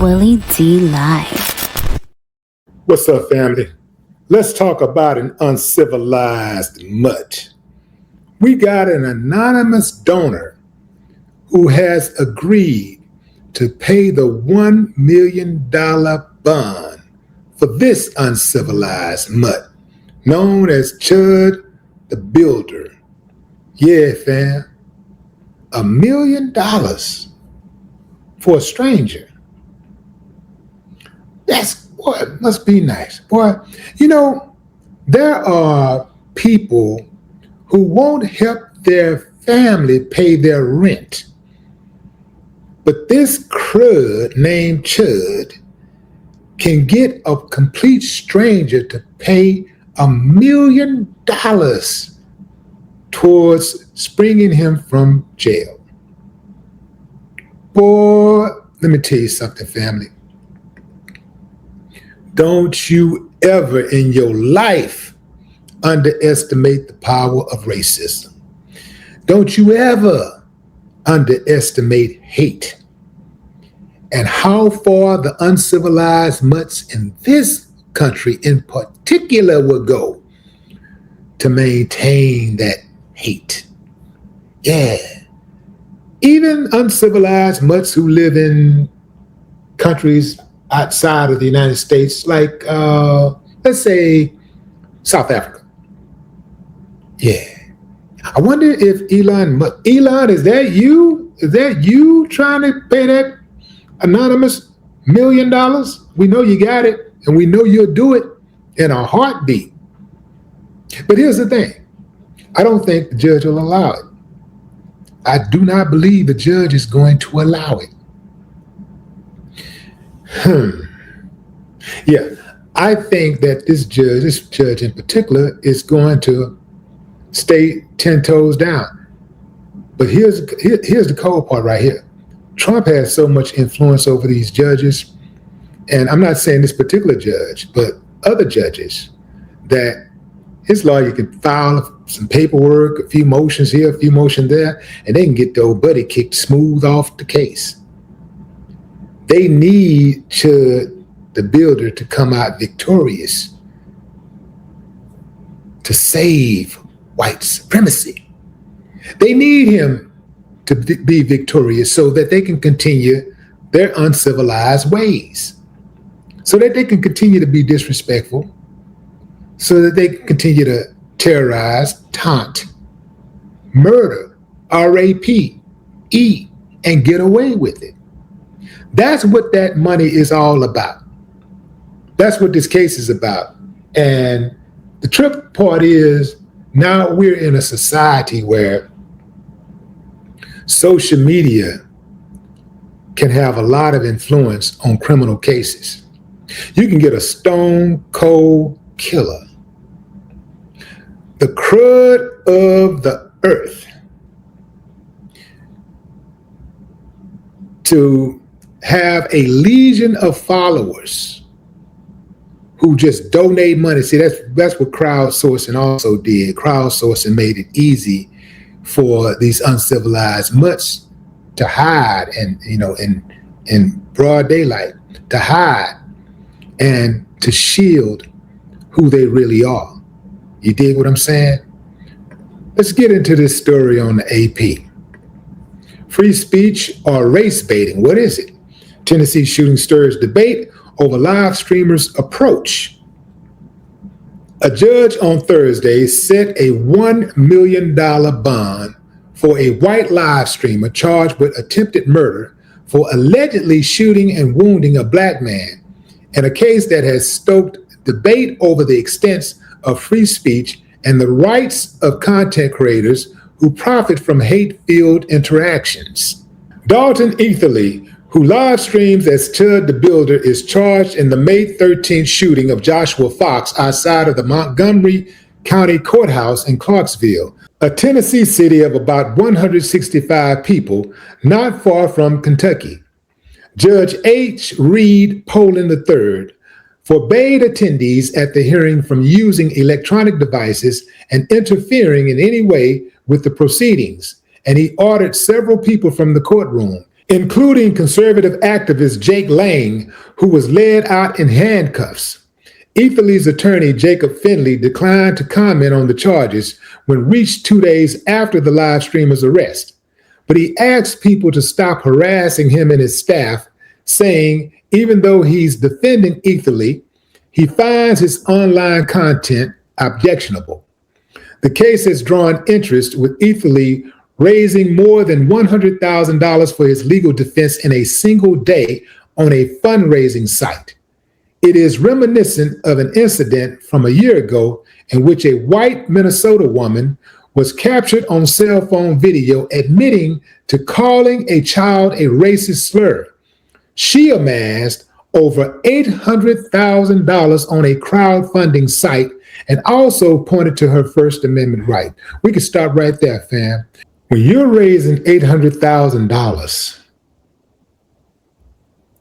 Willie D Live. What's up, family? Let's talk about an uncivilized mutt. We got an anonymous donor who has agreed to pay the $1 million bond for this uncivilized mutt, known as Chud the Builder. Yeah, fam. $1 million for a stranger. Boy, it must be nice. Boy, you know, there are people who won't help their family pay their rent. But this crud named Chud can get a complete stranger to pay $1 million towards springing him from jail. Boy, let me tell you something, family. Don't you ever in your life underestimate the power of racism. Don't you ever underestimate hate and how far the uncivilized mutts in this country in particular will go to maintain that hate. Yeah. Even uncivilized mutts who live in countries outside of the United States, like, let's say, South Africa. Yeah. I wonder if Elon, is that you? Is that you trying to pay that anonymous $1 million? We know you got it, and we know you'll do it in a heartbeat. But here's the thing. I don't think the judge will allow it. I do not believe the judge is going to allow it. Yeah, I think that this judge in particular, is going to stay 10 toes down. But here's the cold part right here. Trump has so much influence over these judges, and I'm not saying this particular judge, but other judges, that his lawyer can file some paperwork, a few motions here, a few motions there, and they can get the old buddy kicked smooth off the case. They need Chud the Builder to come out victorious to save white supremacy. They need him to be victorious so that they can continue their uncivilized ways, so that they can continue to be disrespectful, so that they can continue to terrorize, taunt, murder, R-A-P-E, and get away with it. That's what that money is all about. That's what this case is about. And the trip part is, now we're in a society where social media can have a lot of influence on criminal cases. You can get a stone cold killer, the crud of the earth, to have a legion of followers who just donate money. See, that's what crowdsourcing also did. Crowdsourcing made it easy for these uncivilized mutts to hide, and in broad daylight, to hide and to shield who they really are. You dig what I'm saying? Let's get into this story on the AP. Free speech or race baiting? What is it? Tennessee shooting stirs debate over live streamers' approach. A judge on Thursday set a $1 million bond for a white live streamer charged with attempted murder for allegedly shooting and wounding a black man, in a case that has stoked debate over the extent of free speech and the rights of content creators who profit from hate-filled interactions. Dalton Etherly, who live streams as Chud the Builder, is charged in the May 13th shooting of Joshua Fox outside of the Montgomery County Courthouse in Clarksville, a Tennessee city of about 165 people, not far from Kentucky. Judge H. Reed Poland III forbade attendees at the hearing from using electronic devices and interfering in any way with the proceedings, and he ordered several people from the courtroom, including conservative activist Jake Lang, who was led out in handcuffs. Etherly's attorney, Jacob Finley, declined to comment on the charges when reached 2 days after the live streamer's arrest. But he asked people to stop harassing him and his staff, saying even though he's defending Etherly, he finds his online content objectionable. The case has drawn interest, with Etherly raising more than $100,000 for his legal defense in a single day on a fundraising site. It is reminiscent of an incident from a year ago in which a white Minnesota woman was captured on cell phone video admitting to calling a child a racist slur. She amassed over $800,000 on a crowdfunding site and also pointed to her First Amendment right. We can stop right there, fam. When you're raising $800,000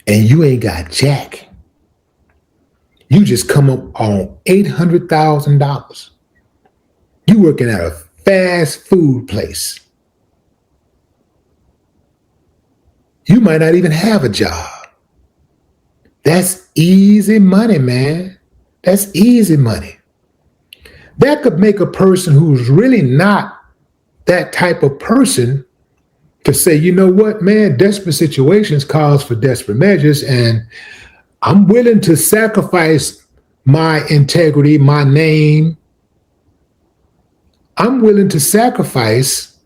and you ain't got jack, you just come up on $800,000. You working at a fast food place. You might not even have a job. That's easy money, man. That's easy money. That could make a person who's really not that type of person to say, you know what, man, desperate situations calls for desperate measures, and I'm willing to sacrifice my integrity, my name. I'm willing to sacrifice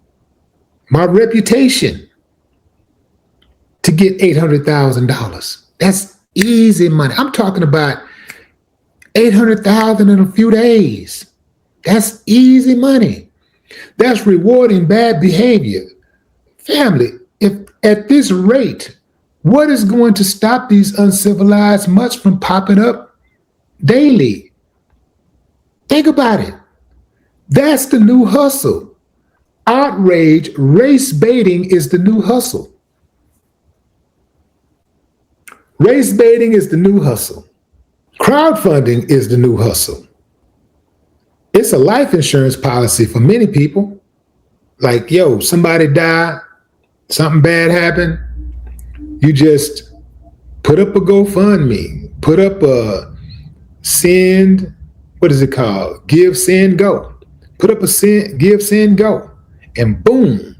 my reputation to get $800,000. That's easy money. I'm talking about $800,000 in a few days. That's easy money. That's rewarding bad behavior. Family, if at this rate, what is going to stop these uncivilized mutts from popping up daily? Think about it. That's the new hustle. Outrage, race baiting is the new hustle. Race baiting is the new hustle. Crowdfunding is the new hustle. It's a life insurance policy for many people. Like, yo, somebody died, something bad happened, you just put up a GoFundMe, put up a send, what is it called? Give, send, go. Put up a send, give, send, go. And boom,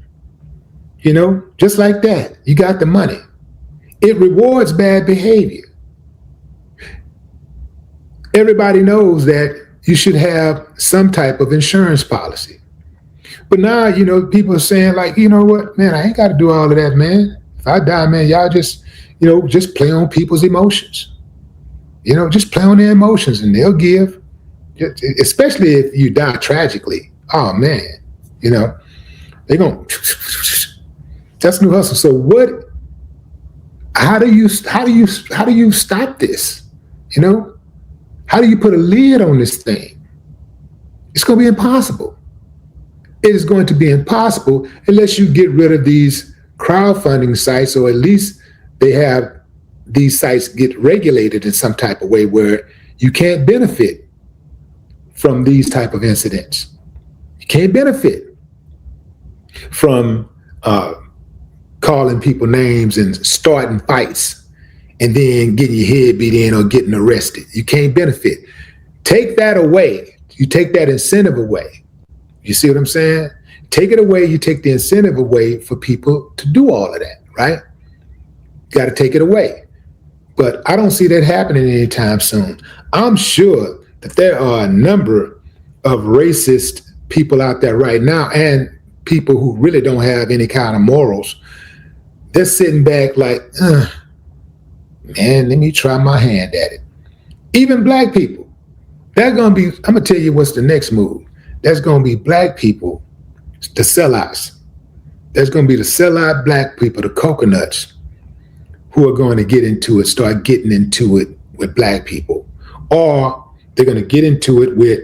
you know, just like that, you got the money. It rewards bad behavior. Everybody knows that you should have some type of insurance policy. But now, you know, people are saying like, you know what, man, I ain't got to do all of that, man. If I die, man, y'all just, you know, just play on people's emotions. You know, just play on their emotions and they'll give, especially if you die tragically. Oh man, you know, they're going to, that's new hustle. So how do you stop this? You know, how do you put a lid on this thing? It's going to be impossible. It is going to be impossible unless you get rid of these crowdfunding sites, or at least they have these sites get regulated in some type of way where you can't benefit from these type of incidents. You can't benefit from calling people names and starting fights and then getting your head beat in or getting arrested. You can't benefit. Take that away. You take that incentive away. You see what I'm saying? Take it away. You take the incentive away for people to do all of that, right? Got to take it away. But I don't see that happening anytime soon. I'm sure that there are a number of racist people out there right now, and people who really don't have any kind of morals. They're sitting back like, man, let me try my hand at it. Even black people. They're going to be, I'm going to tell you what's the next move. There's going to be black people, the sellouts. There's going to be the sellout black people, the coconuts, who are going to get into it, start getting into it with black people. Or they're going to get into it with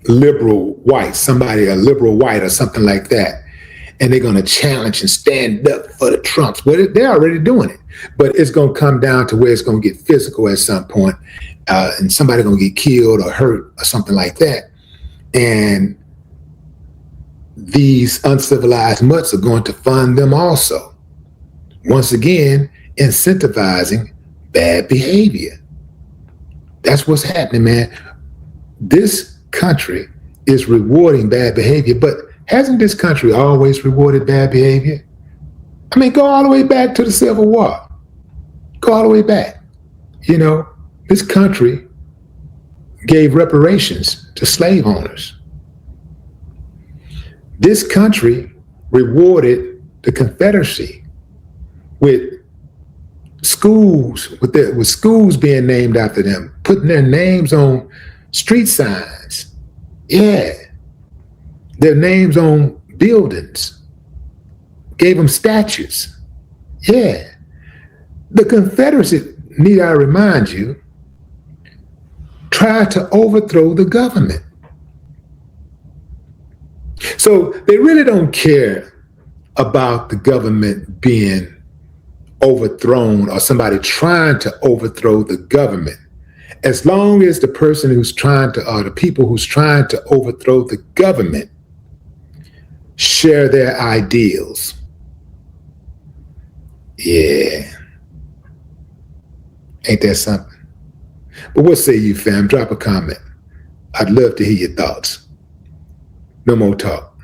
liberal white, somebody, a liberal white or something like that. And they're going to challenge and stand up for the Trumps. Well, they're already doing it. But it's going to come down to where it's going to get physical at some point, and somebody's going to get killed or hurt or something like that. And these uncivilized mutts are going to fund them also. once again, incentivizing bad behavior. That's what's happening, man. This country is rewarding bad behavior, but hasn't this country always rewarded bad behavior? I mean, go all the way back to the Civil War. Go all the way back. You know, this country gave reparations to slave owners. This country rewarded the Confederacy with schools, with schools being named after them, putting their names on street signs. Yeah. Their names on buildings. Gave them statues. Yeah. The Confederacy, need I remind you, tried to overthrow the government. So they really don't care about the government being overthrown or somebody trying to overthrow the government. As long as the person who's trying to, or the people who's trying to overthrow the government share their ideals. Yeah. Ain't that something? But what say you, fam? Drop a comment. I'd love to hear your thoughts. No more talk.